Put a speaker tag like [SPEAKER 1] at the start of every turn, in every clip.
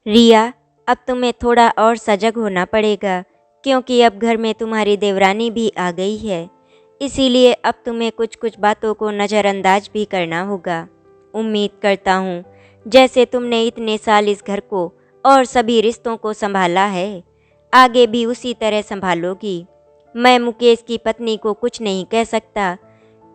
[SPEAKER 1] रिया, अब तुम्हें थोड़ा और सजग होना पड़ेगा, क्योंकि अब घर में तुम्हारी देवरानी भी आ गई है। इसीलिए अब तुम्हें कुछ कुछ बातों को नज़रअंदाज भी करना होगा। उम्मीद करता हूँ जैसे तुमने इतने साल इस घर को और सभी रिश्तों को संभाला है, आगे भी उसी तरह संभालोगी। मैं मुकेश की पत्नी को कुछ नहीं कह सकता,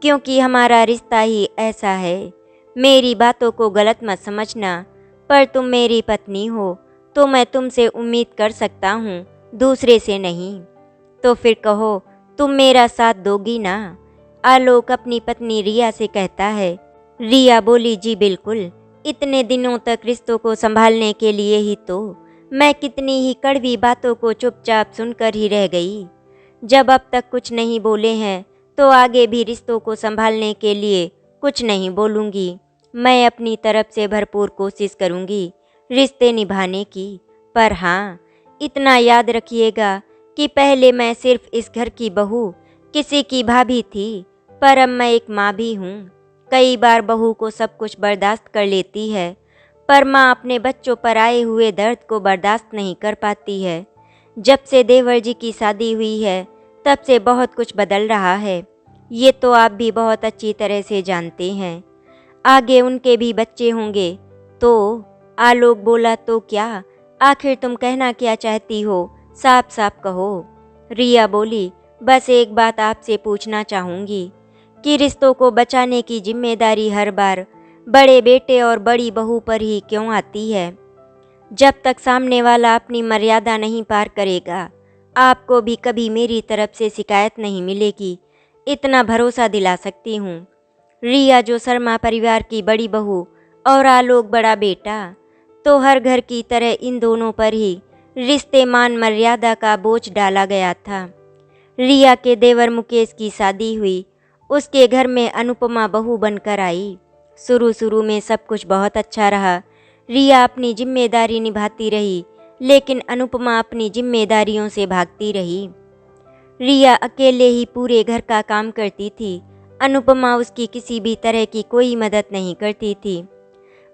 [SPEAKER 1] क्योंकि हमारा रिश्ता ही ऐसा है। मेरी बातों को गलत मत समझना, पर तुम मेरी पत्नी हो तो मैं तुमसे उम्मीद कर सकता हूँ, दूसरे से नहीं। तो फिर कहो, तुम मेरा साथ दोगी ना? आलोक अपनी पत्नी रिया से कहता है। रिया बोली, जी बिल्कुल। इतने दिनों तक रिश्तों को संभालने के लिए ही तो मैं कितनी ही कड़वी बातों को चुपचाप सुनकर ही रह गई। जब अब तक कुछ नहीं बोले हैं, तो आगे भी रिश्तों को संभालने के लिए कुछ नहीं बोलूँगी। मैं अपनी तरफ से भरपूर कोशिश करूँगी रिश्ते निभाने की। पर हाँ, इतना याद रखिएगा कि पहले मैं सिर्फ इस घर की बहू, किसी की भाभी थी, पर अब मैं एक माँ भी हूँ। कई बार बहू को सब कुछ बर्दाश्त कर लेती है, पर माँ अपने बच्चों पर आए हुए दर्द को बर्दाश्त नहीं कर पाती है। जब से देवर जी की शादी हुई है, तब से बहुत कुछ बदल रहा है। ये तो आप भी बहुत अच्छी तरह से जानते हैं। आगे उनके भी बच्चे होंगे तो? आलोक बोला, तो क्या? आखिर तुम कहना क्या चाहती हो? साफ साफ कहो। रिया बोली, बस एक बात आपसे पूछना चाहूँगी कि रिश्तों को बचाने की जिम्मेदारी हर बार बड़े बेटे और बड़ी बहू पर ही क्यों आती है? जब तक सामने वाला अपनी मर्यादा नहीं पार करेगा, आपको भी कभी मेरी तरफ से शिकायत नहीं मिलेगी, इतना भरोसा दिला सकती हूँ। रिया जो शर्मा परिवार की बड़ी बहू और आलोक बड़ा बेटा, तो हर घर की तरह इन दोनों पर ही रिश्ते मान मर्यादा का बोझ डाला गया था। रिया के देवर मुकेश की शादी हुई, उसके घर में अनुपमा बहू बनकर आई। शुरू शुरू में सब कुछ बहुत अच्छा रहा। रिया अपनी जिम्मेदारी निभाती रही, लेकिन अनुपमा अपनी जिम्मेदारियों से भागती रही। रिया अकेले ही पूरे घर का काम करती थी। अनुपमा उसकी किसी भी तरह की कोई मदद नहीं करती थी,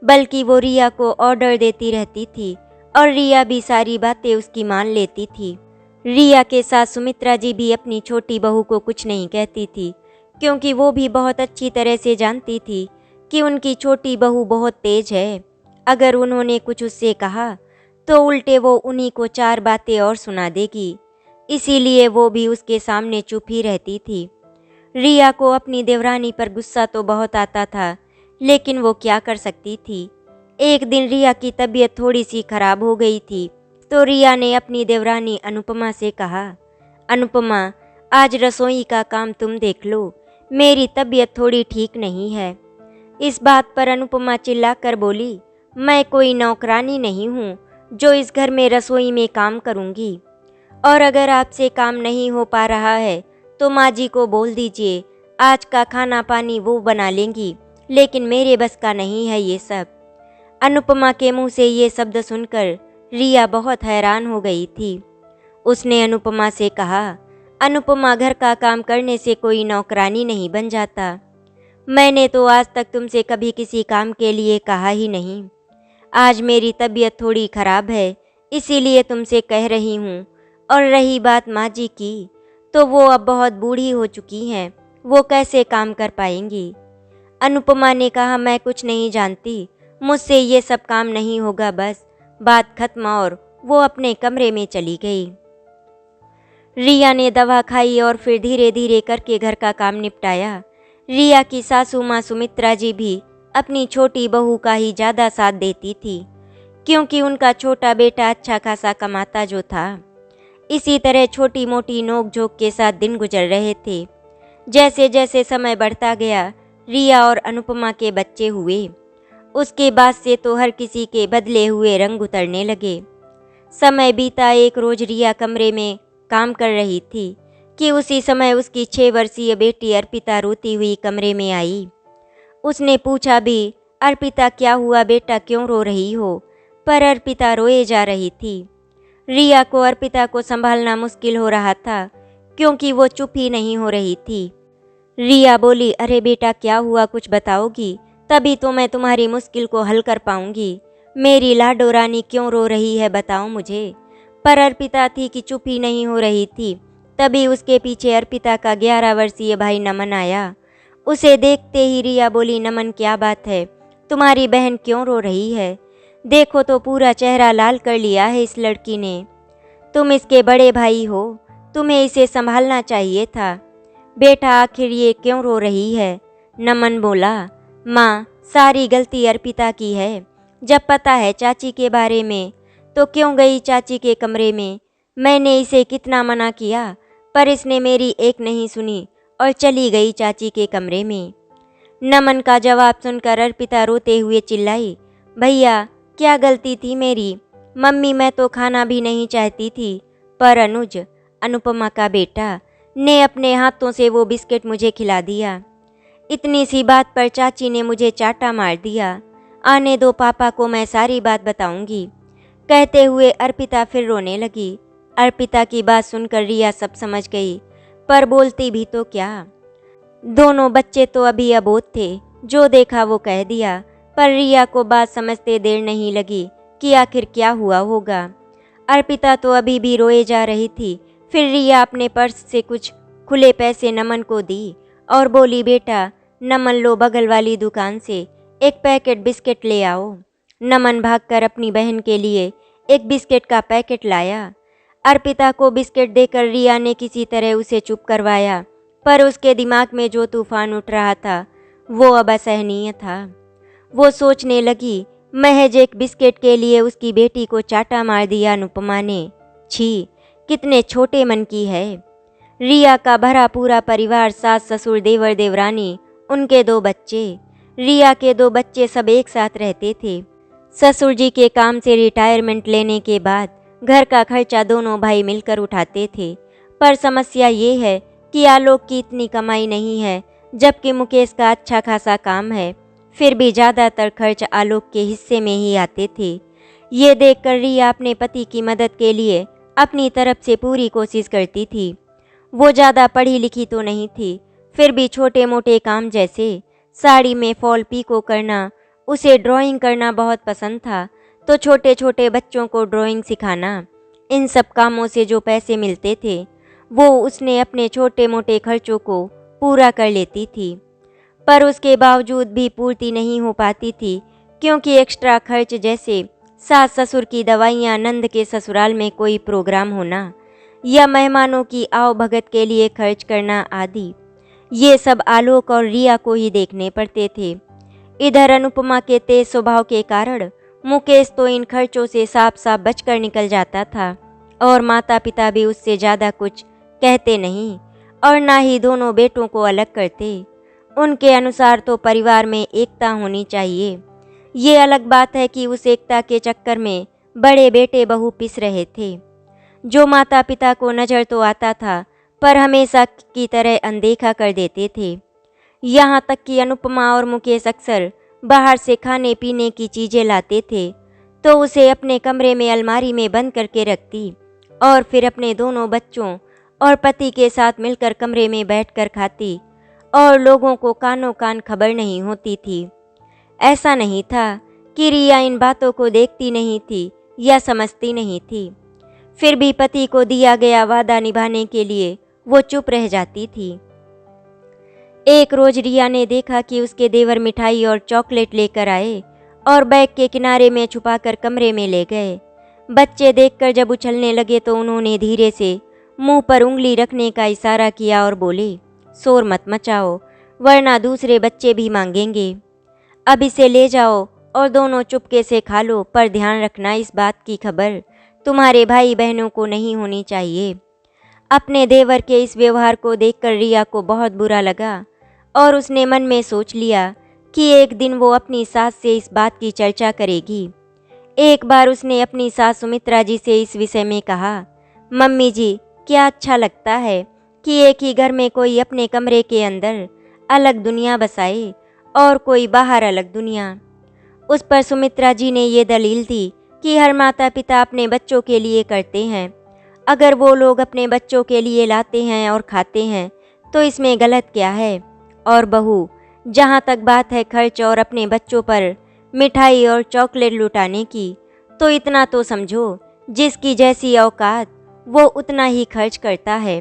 [SPEAKER 1] बल्कि वो रिया को ऑर्डर देती रहती थी और रिया भी सारी बातें उसकी मान लेती थी। रिया के साथ सुमित्रा जी भी अपनी छोटी बहू को कुछ नहीं कहती थी, क्योंकि वो भी बहुत अच्छी तरह से जानती थी कि उनकी छोटी बहू बहुत तेज है। अगर उन्होंने कुछ उससे कहा तो उल्टे वो उन्हीं को चार बातें और सुना देगी। इसीलिए वो भी उसके सामने चुप ही रहती थी। रिया को अपनी देवरानी पर गुस्सा तो बहुत आता था, लेकिन वो क्या कर सकती थी। एक दिन रिया की तबीयत थोड़ी सी खराब हो गई थी, तो रिया ने अपनी देवरानी अनुपमा से कहा, अनुपमा, आज रसोई का काम तुम देख लो, मेरी तबीयत थोड़ी ठीक नहीं है। इस बात पर अनुपमा चिल्लाकर बोली, मैं कोई नौकरानी नहीं हूँ जो इस घर में रसोई में काम करूँगी। और अगर आपसे काम नहीं हो पा रहा है तो माँ जी को बोल दीजिए, आज का खाना पानी वो बना लेंगी, लेकिन मेरे बस का नहीं है ये सब। अनुपमा के मुंह से ये शब्द सुनकर रिया बहुत हैरान हो गई थी। उसने अनुपमा से कहा, अनुपमा, घर का काम करने से कोई नौकरानी नहीं बन जाता। मैंने तो आज तक तुमसे कभी किसी काम के लिए कहा ही नहीं। आज मेरी तबीयत थोड़ी खराब है, इसीलिए तुमसे कह रही हूँ। और रही बात माँ जी की, तो वो अब बहुत बूढ़ी हो चुकी हैं, वो कैसे काम कर पाएंगी। अनुपमा ने कहा, मैं कुछ नहीं जानती, मुझसे ये सब काम नहीं होगा, बस बात खत्म। और वो अपने कमरे में चली गई। रिया ने दवा खाई और फिर धीरे धीरे करके घर का काम निपटाया। रिया की सासू माँ सुमित्रा जी भी अपनी छोटी बहू का ही ज़्यादा साथ देती थी, क्योंकि उनका छोटा बेटा अच्छा खासा कमाता जो था। इसी तरह छोटी मोटी नोक झोंक के साथ दिन गुजर रहे थे। जैसे जैसे समय बढ़ता गया, रिया और अनुपमा के बच्चे हुए, उसके बाद से तो हर किसी के बदले हुए रंग उतरने लगे। समय बीता। एक रोज रिया कमरे में काम कर रही थी कि उसी समय उसकी 6 वर्षीय बेटी अर्पिता रोती हुई कमरे में आई। उसने पूछा भी, अर्पिता, क्या हुआ बेटा, क्यों रो रही हो? पर अर्पिता रोए जा रही थी। रिया को अर्पिता को संभालना मुश्किल हो रहा था, क्योंकि वो चुप ही नहीं हो रही थी। रिया बोली, अरे बेटा, क्या हुआ, कुछ बताओगी, तभी तो मैं तुम्हारी मुश्किल को हल कर पाऊंगी। मेरी लाडो रानी क्यों रो रही है बताओ मुझे। पर अर्पिता थी कि चुप ही नहीं हो रही थी। तभी उसके पीछे अर्पिता का 11 वर्षीय भाई नमन आया। उसे देखते ही रिया बोली, नमन क्या बात है, तुम्हारी बहन क्यों रो रही है? देखो तो पूरा चेहरा लाल कर लिया है इस लड़की ने। तुम इसके बड़े भाई हो, तुम्हें इसे संभालना चाहिए था। बेटा आखिर ये क्यों रो रही है? नमन बोला, माँ सारी गलती अर्पिता की है। जब पता है चाची के बारे में तो क्यों गई चाची के कमरे में। मैंने इसे कितना मना किया पर इसने मेरी एक नहीं सुनी और चली गई चाची के कमरे में। नमन का जवाब सुनकर अर्पिता रोते हुए चिल्लाई, भैया क्या गलती थी मेरी? मम्मी मैं तो खाना भी नहीं चाहती थी, पर अनुज, अनुपमा का बेटा, ने अपने हाथों से वो बिस्किट मुझे खिला दिया। इतनी सी बात पर चाची ने मुझे चाटा मार दिया। आने दो पापा को, मैं सारी बात बताऊंगी। कहते हुए अर्पिता फिर रोने लगी। अर्पिता की बात सुनकर रिया सब समझ गई, पर बोलती भी तो क्या। दोनों बच्चे तो अभी अबोध थे, जो देखा वो कह दिया। पर रिया को बात समझते देर नहीं लगी कि आखिर क्या हुआ होगा। अर्पिता तो अभी भी रोए जा रही थी। फिर रिया अपने पर्स से कुछ खुले पैसे नमन को दी और बोली, बेटा नमन लो बगल वाली दुकान से एक पैकेट बिस्किट ले आओ। नमन भागकर अपनी बहन के लिए एक बिस्किट का पैकेट लाया। अर्पिता को बिस्किट देकर रिया ने किसी तरह उसे चुप करवाया, पर उसके दिमाग में जो तूफान उठ रहा था वो अब असहनीय था। वो सोचने लगी, महज एक बिस्किट के लिए उसकी बेटी को चाटा मार दिया अनुपमा ने। छी, कितने छोटे मन की है। रिया का भरा पूरा परिवार, सास ससुर देवर देवरानी, उनके 2 बच्चे। रिया के 2 बच्चे सब एक साथ रहते थे। ससुर जी के काम से रिटायरमेंट लेने के बाद घर का खर्चा दोनों भाई मिलकर उठाते थे। पर समस्या ये है कि आलोक की इतनी कमाई नहीं है, जबकि मुकेश का अच्छा खासा काम है। फिर भी ज़्यादातर खर्च आलोक के हिस्से में ही आते थे। ये देखकर रिया अपने पति की मदद के लिए अपनी तरफ से पूरी कोशिश करती थी। वो ज़्यादा पढ़ी लिखी तो नहीं थी, फिर भी छोटे मोटे काम जैसे साड़ी में फॉल पीको करना, उसे ड्राइंग करना बहुत पसंद था, तो छोटे छोटे बच्चों को ड्राइंग सिखाना, इन सब कामों से जो पैसे मिलते थे वो उसने अपने छोटे मोटे खर्चों को पूरा कर लेती थी। पर उसके बावजूद भी पूर्ति नहीं हो पाती थी, क्योंकि एक्स्ट्रा खर्च जैसे सास ससुर की दवाइयाँ, नंद के ससुराल में कोई प्रोग्राम होना या मेहमानों की आओ भगत के लिए खर्च करना आदि, ये सब आलोक और रिया को ही देखने पड़ते थे। इधर अनुपमा के तेज स्वभाव के कारण मुकेश तो इन खर्चों से साफ साफ बचकर निकल जाता था, और माता पिता भी उससे ज़्यादा कुछ कहते नहीं और ना ही दोनों बेटों को अलग करते। उनके अनुसार तो परिवार में एकता होनी चाहिए। ये अलग बात है कि उस एकता के चक्कर में बड़े बेटे बहू पिस रहे थे, जो माता पिता को नज़र तो आता था पर हमेशा की तरह अनदेखा कर देते थे। यहाँ तक कि अनुपमा और मुकेश अक्सर बाहर से खाने पीने की चीज़ें लाते थे तो उसे अपने कमरे में अलमारी में बंद करके रखती और फिर अपने दोनों बच्चों और पति के साथ मिलकर कमरे में बैठकर खाती, और लोगों को कानों कान खबर नहीं होती थी। ऐसा नहीं था कि रिया इन बातों को देखती नहीं थी या समझती नहीं थी, फिर भी पति को दिया गया वादा निभाने के लिए वो चुप रह जाती थी। एक रोज रिया ने देखा कि उसके देवर मिठाई और चॉकलेट लेकर आए और बैग के किनारे में छुपाकर कमरे में ले गए। बच्चे देखकर जब उछलने लगे तो उन्होंने धीरे से मुंह पर उंगली रखने का इशारा किया और बोले, शोर मत मचाओ वरना दूसरे बच्चे भी मांगेंगे। अब इसे ले जाओ और दोनों चुपके से खा लो, पर ध्यान रखना इस बात की खबर तुम्हारे भाई बहनों को नहीं होनी चाहिए। अपने देवर के इस व्यवहार को देखकर रिया को बहुत बुरा लगा और उसने मन में सोच लिया कि एक दिन वो अपनी सास से इस बात की चर्चा करेगी। एक बार उसने अपनी सास सुमित्रा जी से इस विषय में कहा, मम्मी जी क्या अच्छा लगता है कि एक ही घर में कोई अपने कमरे के अंदर अलग दुनिया बसाए और कोई बाहर अलग दुनिया। उस पर सुमित्रा जी ने ये दलील दी कि हर माता पिता अपने बच्चों के लिए करते हैं, अगर वो लोग अपने बच्चों के लिए लाते हैं और खाते हैं तो इसमें गलत क्या है। और बहू, जहाँ तक बात है खर्च और अपने बच्चों पर मिठाई और चॉकलेट लुटाने की, तो इतना तो समझो, जिसकी जैसी औकात वो उतना ही खर्च करता है।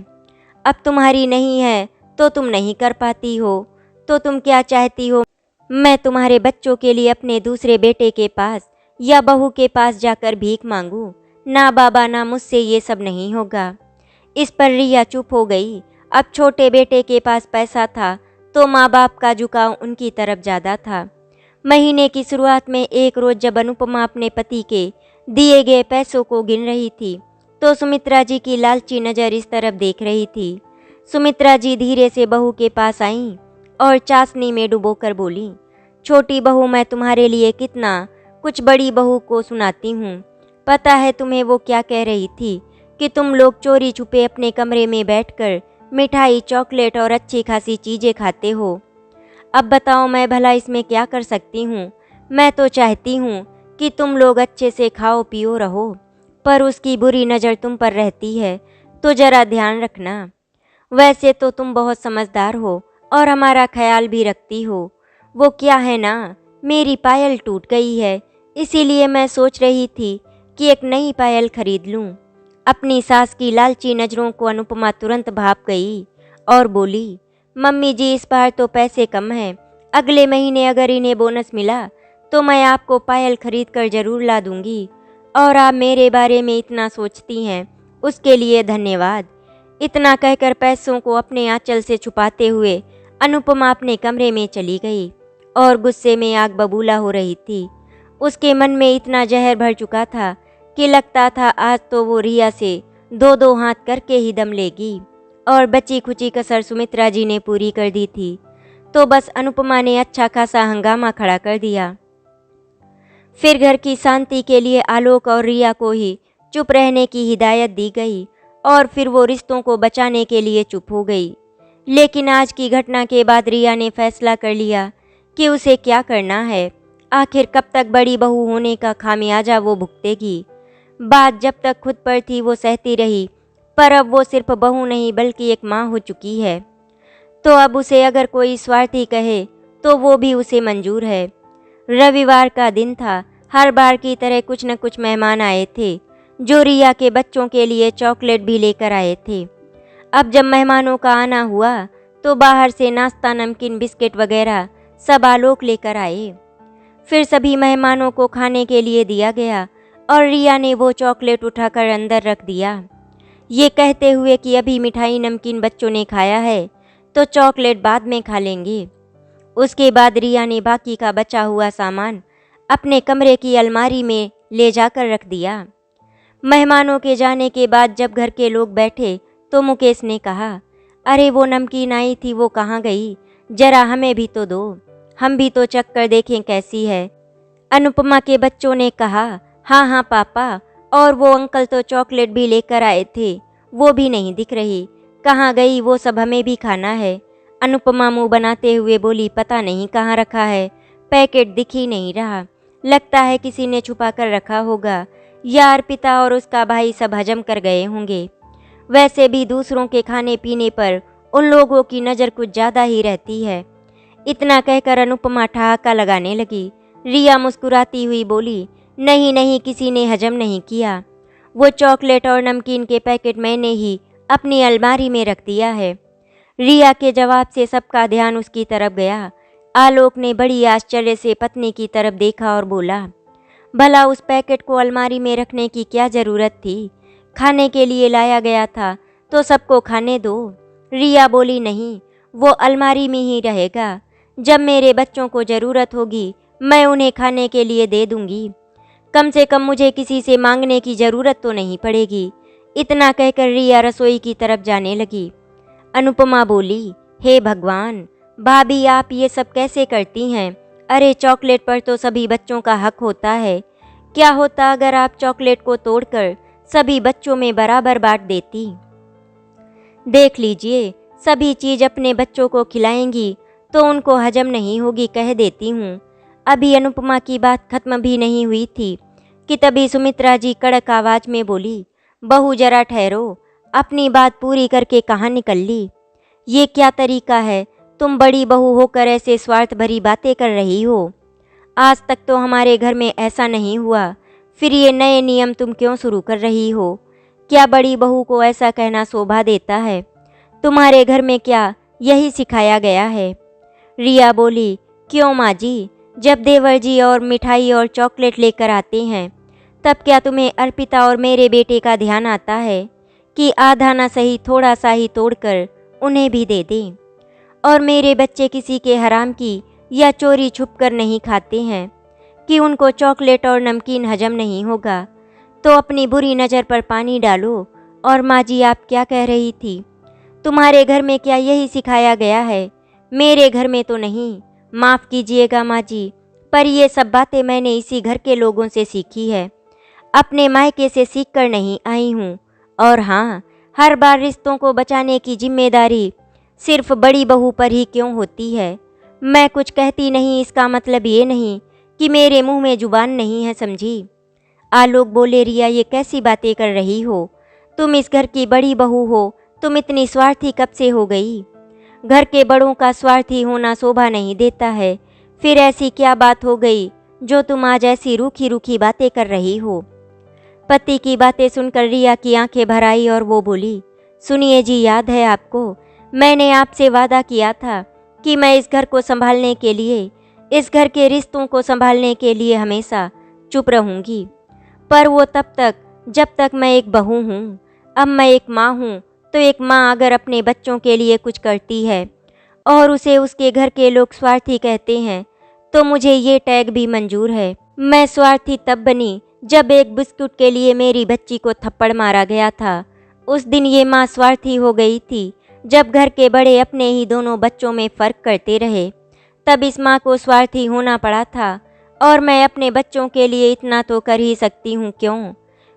[SPEAKER 1] अब तुम्हारी नहीं है तो तुम नहीं कर पाती हो, तो तुम क्या चाहती हो मैं तुम्हारे बच्चों के लिए अपने दूसरे बेटे के पास या बहू के पास जाकर भीख मांगू? ना बाबा, ना मुझसे ये सब नहीं होगा। इस पर रिया चुप हो गई। अब छोटे बेटे के पास पैसा था तो माँ बाप का झुकाव उनकी तरफ ज़्यादा था। महीने की शुरुआत में एक रोज़ जब अनुपमा अपने पति के दिए गए पैसों को गिन रही थी तो सुमित्रा जी की लालची नज़र इस तरफ देख रही थी। सुमित्रा जी धीरे से बहू के पास आईं और चाशनी में डुबोकर बोली, छोटी बहू, मैं तुम्हारे लिए कितना कुछ बड़ी बहू को सुनाती हूँ। पता है तुम्हें वो क्या कह रही थी कि तुम लोग चोरी छुपे अपने कमरे में बैठकर मिठाई, चॉकलेट और अच्छी खासी चीज़ें खाते हो। अब बताओ मैं भला इसमें क्या कर सकती हूँ? मैं तो चाहती हूँ कि तुम लोग अच्छे से खाओ पियो रहो, पर उसकी बुरी नज़र तुम पर रहती है, तो ज़रा ध्यान रखना। वैसे तो तुम बहुत समझदार हो और हमारा ख्याल भी रखती हो। वो क्या है ना, मेरी पायल टूट गई है, इसीलिए मैं सोच रही थी कि एक नई पायल खरीद लूं। अपनी सास की लालची नज़रों को अनुपमा तुरंत भाप गई और बोली, मम्मी जी, इस बार तो पैसे कम हैं। अगले महीने अगर इन्हें बोनस मिला तो मैं आपको पायल खरीद कर ज़रूर ला दूंगी। और आप मेरे बारे में इतना सोचती हैं, उसके लिए धन्यवाद। इतना कहकर पैसों को अपने आंचल से छुपाते हुए अनुपमा अपने कमरे में चली गई और गुस्से में आग बबूला हो रही थी। उसके मन में इतना जहर भर चुका था कि लगता था आज तो वो रिया से दो दो हाथ करके ही दम लेगी। और बची खुची कसर सुमित्रा जी ने पूरी कर दी थी, तो बस अनुपमा ने अच्छा खासा हंगामा खड़ा कर दिया। फिर घर की शांति के लिए आलोक और रिया को ही चुप रहने की हिदायत दी गई और फिर वो रिश्तों को बचाने के लिए चुप हो गई। लेकिन आज की घटना के बाद रिया ने फैसला कर लिया कि उसे क्या करना है। आखिर कब तक बड़ी बहू होने का खामियाजा वो भुगतेगी। बात जब तक खुद पर थी वो सहती रही, पर अब वो सिर्फ बहू नहीं बल्कि एक माँ हो चुकी है, तो अब उसे अगर कोई स्वार्थी कहे तो वो भी उसे मंजूर है। रविवार का दिन था। हर बार की तरह कुछ न कुछ मेहमान आए थे जो रिया के बच्चों के लिए चॉकलेट भी लेकर आए थे। अब जब मेहमानों का आना हुआ तो बाहर से नाश्ता, नमकीन, बिस्किट वगैरह सब आलोक लेकर आए। फिर सभी मेहमानों को खाने के लिए दिया गया और रिया ने वो चॉकलेट उठाकर अंदर रख दिया, ये कहते हुए कि अभी मिठाई नमकीन बच्चों ने खाया है तो चॉकलेट बाद में खा लेंगे। उसके बाद रिया ने बाकी का बचा हुआ सामान अपने कमरे की अलमारी में ले जाकर रख दिया। मेहमानों के जाने के बाद जब घर के लोग बैठे तो मुकेश ने कहा, अरे वो नमकीन आई थी, वो कहाँ गई? जरा हमें भी तो दो, हम भी तो चख कर देखें कैसी है। अनुपमा के बच्चों ने कहा, हाँ हाँ पापा, और वो अंकल तो चॉकलेट भी लेकर आए थे, वो भी नहीं दिख रही, कहाँ गई? वो सब हमें भी खाना है। अनुपमा मुंह बनाते हुए बोली, पता नहीं कहाँ रखा है, पैकेट दिख ही नहीं रहा, लगता है किसी ने छुपा कर रखा होगा या अर्पिता और उसका भाई सब हजम कर गए होंगे। वैसे भी दूसरों के खाने पीने पर उन लोगों की नज़र कुछ ज़्यादा ही रहती है। इतना कहकर अनुपमा ठहाका लगाने लगी। रिया मुस्कुराती हुई बोली, नहीं नहीं, किसी ने हजम नहीं किया, वो चॉकलेट और नमकीन के पैकेट मैंने ही अपनी अलमारी में रख दिया है। रिया के जवाब से सबका ध्यान उसकी तरफ गया। आलोक ने बड़ी आश्चर्य से पत्नी की तरफ देखा और बोला, भला उस पैकेट को अलमारी में रखने की क्या ज़रूरत थी? खाने के लिए लाया गया था तो सबको खाने दो। रिया बोली, नहीं, वो अलमारी में ही रहेगा, जब मेरे बच्चों को ज़रूरत होगी मैं उन्हें खाने के लिए दे दूंगी, कम से कम मुझे किसी से मांगने की ज़रूरत तो नहीं पड़ेगी। इतना कहकर रिया रसोई की तरफ जाने लगी। अनुपमा बोली, हे भगवान, भाभी आप ये सब कैसे करती हैं? अरे चॉकलेट पर तो सभी बच्चों का हक होता है, क्या होता अगर आप चॉकलेट को तोड़कर सभी बच्चों में बराबर बांट देती? देख लीजिए, सभी चीज़ अपने बच्चों को खिलाएंगी तो उनको हजम नहीं होगी, कह देती हूँ। अभी अनुपमा की बात खत्म भी नहीं हुई थी कि तभी सुमित्रा जी कड़क आवाज़ में बोली, बहू जरा ठहरो, अपनी बात पूरी करके कहाँ निकल ली? ये क्या तरीका है? तुम बड़ी बहू होकर ऐसे स्वार्थ भरी बातें कर रही हो। आज तक तो हमारे घर में ऐसा नहीं हुआ, फिर ये नए नियम तुम क्यों शुरू कर रही हो? क्या बड़ी बहू को ऐसा कहना शोभा देता है? तुम्हारे घर में क्या यही सिखाया गया है? रिया बोली, क्यों माँ जी, जब देवर जी और मिठाई और चॉकलेट लेकर आते हैं तब क्या तुम्हें अर्पिता और मेरे बेटे का ध्यान आता है कि आधा ना सही थोड़ा सा ही तोड़कर उन्हें भी दे दें? और मेरे बच्चे किसी के हराम की या चोरी छुप कर नहीं खाते हैं कि उनको चॉकलेट और नमकीन हजम नहीं होगा? तो अपनी बुरी नज़र पर पानी डालो। और माँ जी, आप क्या कह रही थी? तुम्हारे घर में क्या यही सिखाया गया है? मेरे घर में तो नहीं। माफ़ कीजिएगा माँ जी, पर ये सब बातें मैंने इसी घर के लोगों से सीखी है, अपने मायके से सीख कर नहीं आई हूँ। और हाँ, हर बार रिश्तों को बचाने की जिम्मेदारी सिर्फ बड़ी बहू पर ही क्यों होती है? मैं कुछ कहती नहीं इसका मतलब ये नहीं कि मेरे मुंह में जुबान नहीं है, समझी? आलोक बोले, रिया ये कैसी बातें कर रही हो? तुम इस घर की बड़ी बहू हो, तुम इतनी स्वार्थी कब से हो गई? घर के बड़ों का स्वार्थी होना शोभा नहीं देता है। फिर ऐसी क्या बात हो गई जो तुम आज ऐसी रूखी रूखी बातें कर रही हो? पति की बातें सुनकर रिया की आंखें भर आई और वो बोली, सुनिए जी, याद है आपको, मैंने आपसे वादा किया था कि मैं इस घर को संभालने के लिए, इस घर के रिश्तों को संभालने के लिए हमेशा चुप रहूंगी। पर वो तब तक जब तक मैं एक बहू हूँ। अब मैं एक माँ हूँ, तो एक माँ अगर अपने बच्चों के लिए कुछ करती है और उसे उसके घर के लोग स्वार्थी कहते हैं, तो मुझे ये टैग भी मंजूर है। मैं स्वार्थी तब बनी जब एक बिस्कुट के लिए मेरी बच्ची को थप्पड़ मारा गया था। उस दिन ये माँ स्वार्थी हो गई थी जब घर के बड़े अपने ही दोनों बच्चों में फ़र्क करते रहे, तब इस माँ को स्वार्थी होना पड़ा था। और मैं अपने बच्चों के लिए इतना तो कर ही सकती हूँ, क्यों?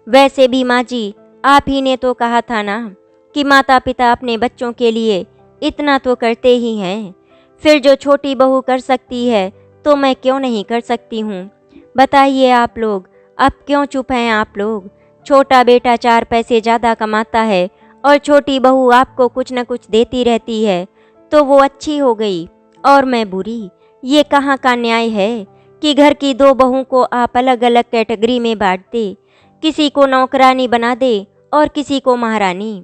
[SPEAKER 1] वैसे भी माँ जी, आप ही ने तो कहा था ना कि माता पिता अपने बच्चों के लिए इतना तो करते ही हैं। फिर जो छोटी बहू कर सकती है तो मैं क्यों नहीं कर सकती हूँ? बताइए आप लोग, अब क्यों चुप हैं आप लोग? छोटा बेटा 4 पैसे ज़्यादा कमाता है और छोटी बहू आपको कुछ न कुछ देती रहती है, तो वो अच्छी हो गई और मैं बुरी? ये कहाँ का न्याय है कि घर की 2 बहू को आप अलग अलग कैटेगरी में बांट दे, किसी को नौकरानी बना दे और किसी को महारानी?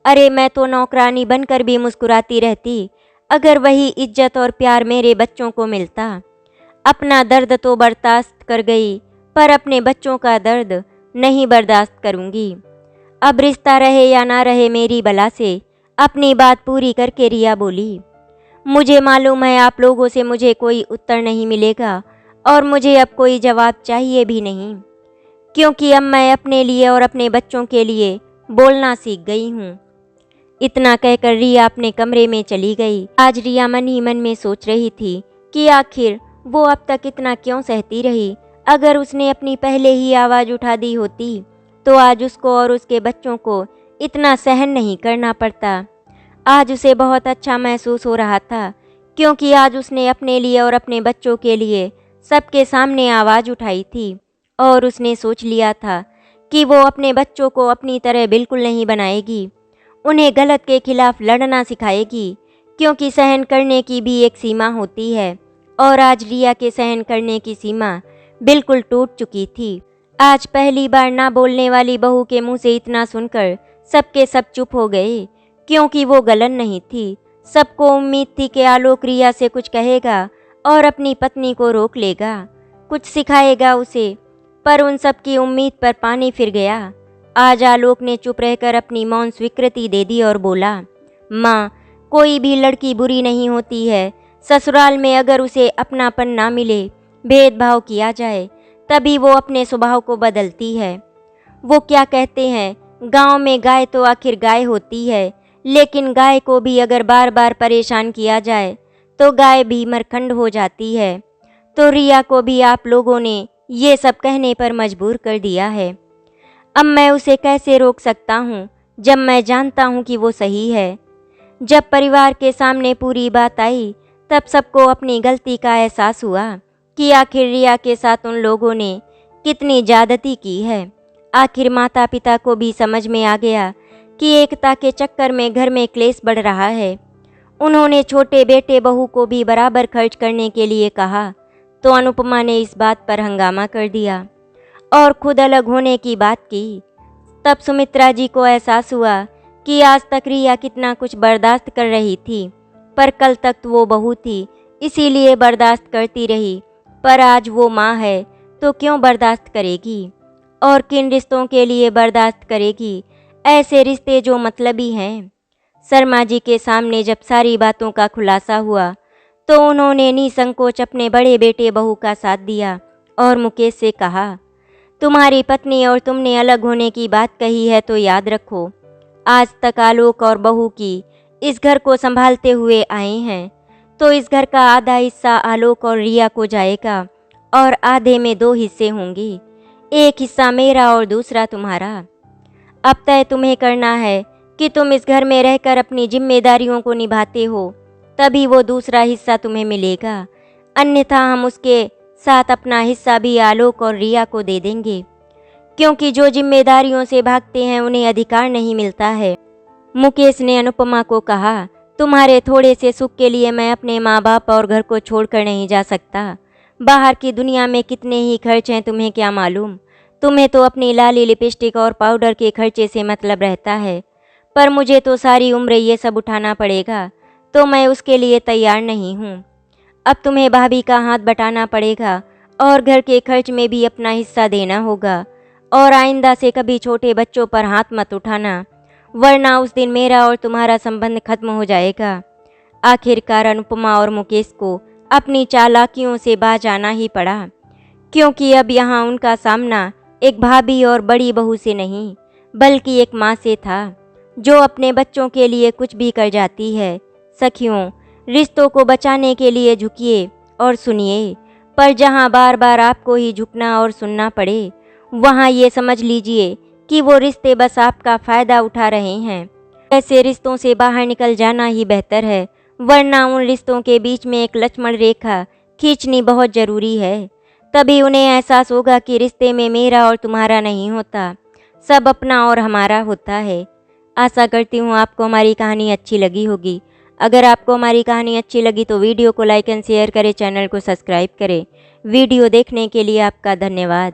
[SPEAKER 1] अरे मैं तो नौकरानी बनकर भी मुस्कुराती रहती अगर वही इज्जत और प्यार मेरे बच्चों को मिलता। अपना दर्द तो बर्दाश्त कर गई, पर अपने बच्चों का दर्द नहीं बर्दाश्त करूंगी। अब रिश्ता रहे या ना रहे मेरी बला से। अपनी बात पूरी करके रिया बोली, मुझे मालूम है आप लोगों से मुझे कोई उत्तर नहीं मिलेगा और मुझे अब कोई जवाब चाहिए भी नहीं, क्योंकि अब मैं अपने लिए और अपने बच्चों के लिए बोलना सीख गई हूँ। इतना कहकर रिया अपने कमरे में चली गई। आज रिया मन ही मन में सोच रही थी कि आखिर वो अब तक इतना क्यों सहती रही। अगर उसने अपनी पहले ही आवाज़ उठा दी होती तो आज उसको और उसके बच्चों को इतना सहन नहीं करना पड़ता। आज उसे बहुत अच्छा महसूस हो रहा था, क्योंकि आज उसने अपने लिए और अपने बच्चों के लिए सबके सामने आवाज़ उठाई थी और उसने सोच लिया था कि वो अपने बच्चों को अपनी तरह बिल्कुल नहीं बनाएगी, उन्हें गलत के खिलाफ लड़ना सिखाएगी, क्योंकि सहन करने की भी एक सीमा होती है। और आज रिया के सहन करने की सीमा बिल्कुल टूट चुकी थी। आज पहली बार ना बोलने वाली बहू के मुंह से इतना सुनकर सबके सब चुप हो गए, क्योंकि वो गलन नहीं थी। सबको उम्मीद थी कि आलोक रिया से कुछ कहेगा और अपनी पत्नी को रोक लेगा, कुछ सिखाएगा उसे, पर उन सब की उम्मीद पर पानी फिर गया। आज आलोक ने चुप रहकर अपनी मौन स्वीकृति दे दी और बोला, माँ, कोई भी लड़की बुरी नहीं होती है। ससुराल में अगर उसे अपनापन ना मिले, भेदभाव किया जाए, तभी वो अपने स्वभाव को बदलती है। वो क्या कहते हैं, गांव में गाय तो आखिर गाय होती है, लेकिन गाय को भी अगर बार बार परेशान किया जाए तो गाय भी मरखंड हो जाती है। तो रिया को भी आप लोगों ने ये सब कहने पर मजबूर कर दिया है। अब मैं उसे कैसे रोक सकता हूँ जब मैं जानता हूँ कि वो सही है। जब परिवार के सामने पूरी बात आई तब सबको अपनी गलती का एहसास हुआ कि आखिर रिया के साथ उन लोगों ने कितनी ज्यादती की है। आखिर माता पिता को भी समझ में आ गया कि एकता के चक्कर में घर में क्लेश बढ़ रहा है। उन्होंने छोटे बेटे बहू को भी बराबर खर्च करने के लिए कहा, तो अनुपमा ने इस बात पर हंगामा कर दिया और खुद अलग होने की बात की। तब सुमित्रा जी को एहसास हुआ कि आज तक रिया कितना कुछ बर्दाश्त कर रही थी, पर कल तक तो वो बहू थी, इसीलिए बर्दाश्त करती रही, पर आज वो माँ है तो क्यों बर्दाश्त करेगी, और किन रिश्तों के लिए बर्दाश्त करेगी, ऐसे रिश्ते जो मतलबी हैं। शर्मा जी के सामने जब सारी बातों का खुलासा हुआ तो उन्होंने निसंकोच अपने बड़े बेटे बहू का साथ दिया और मुकेश से कहा, तुम्हारी पत्नी और तुमने अलग होने की बात कही है तो याद रखो, आज तक आलोक और बहू की इस घर को संभालते हुए आए हैं, तो इस घर का आधा हिस्सा आलोक और रिया को जाएगा और आधे में 2 हिस्से होंगे, एक हिस्सा मेरा और दूसरा तुम्हारा। अब तय तुम्हें करना है कि तुम इस घर में रहकर अपनी जिम्मेदारियों को निभाते हो, तभी वो दूसरा हिस्सा तुम्हें मिलेगा, अन्यथा हम उसके साथ अपना हिस्सा भी आलोक और रिया को दे देंगे, क्योंकि जो जिम्मेदारियों से भागते हैं उन्हें अधिकार नहीं मिलता है। मुकेश ने अनुपमा को कहा, तुम्हारे थोड़े से सुख के लिए मैं अपने माँ बाप और घर को छोड़कर नहीं जा सकता। बाहर की दुनिया में कितने ही खर्च हैं तुम्हें क्या मालूम, तुम्हें तो अपनी लाली लिपस्टिक और पाउडर के खर्चे से मतलब रहता है, पर मुझे तो सारी उम्र ये सब उठाना पड़ेगा, तो मैं उसके लिए तैयार नहीं हूँ। अब तुम्हें भाभी का हाथ बटाना पड़ेगा और घर के खर्च में भी अपना हिस्सा देना होगा, और आइंदा से कभी छोटे बच्चों पर हाथ मत उठाना, वरना उस दिन मेरा और तुम्हारा संबंध खत्म हो जाएगा। आखिरकार अनुपमा और मुकेश को अपनी चालाकियों से बाज आना ही पड़ा, क्योंकि अब यहाँ उनका सामना एक भाभी और बड़ी बहू से नहीं, बल्कि एक माँ से था, जो अपने बच्चों के लिए कुछ भी कर जाती है। सखियों, रिश्तों को बचाने के लिए झुकिए और सुनिए, पर जहाँ बार बार आपको ही झुकना और सुनना पड़े, वहाँ ये समझ लीजिए कि वो रिश्ते बस आपका फ़ायदा उठा रहे हैं। ऐसे रिश्तों से बाहर निकल जाना ही बेहतर है, वरना उन रिश्तों के बीच में एक लक्ष्मण रेखा खींचनी बहुत ज़रूरी है। तभी उन्हें एहसास होगा कि रिश्ते में मेरा और तुम्हारा नहीं होता, सब अपना और हमारा होता है। आशा करती हूँ आपको हमारी कहानी अच्छी लगी होगी। अगर आपको हमारी कहानी अच्छी लगी तो वीडियो को लाइक एंड शेयर करें, चैनल को सब्सक्राइब करें। वीडियो देखने के लिए आपका धन्यवाद।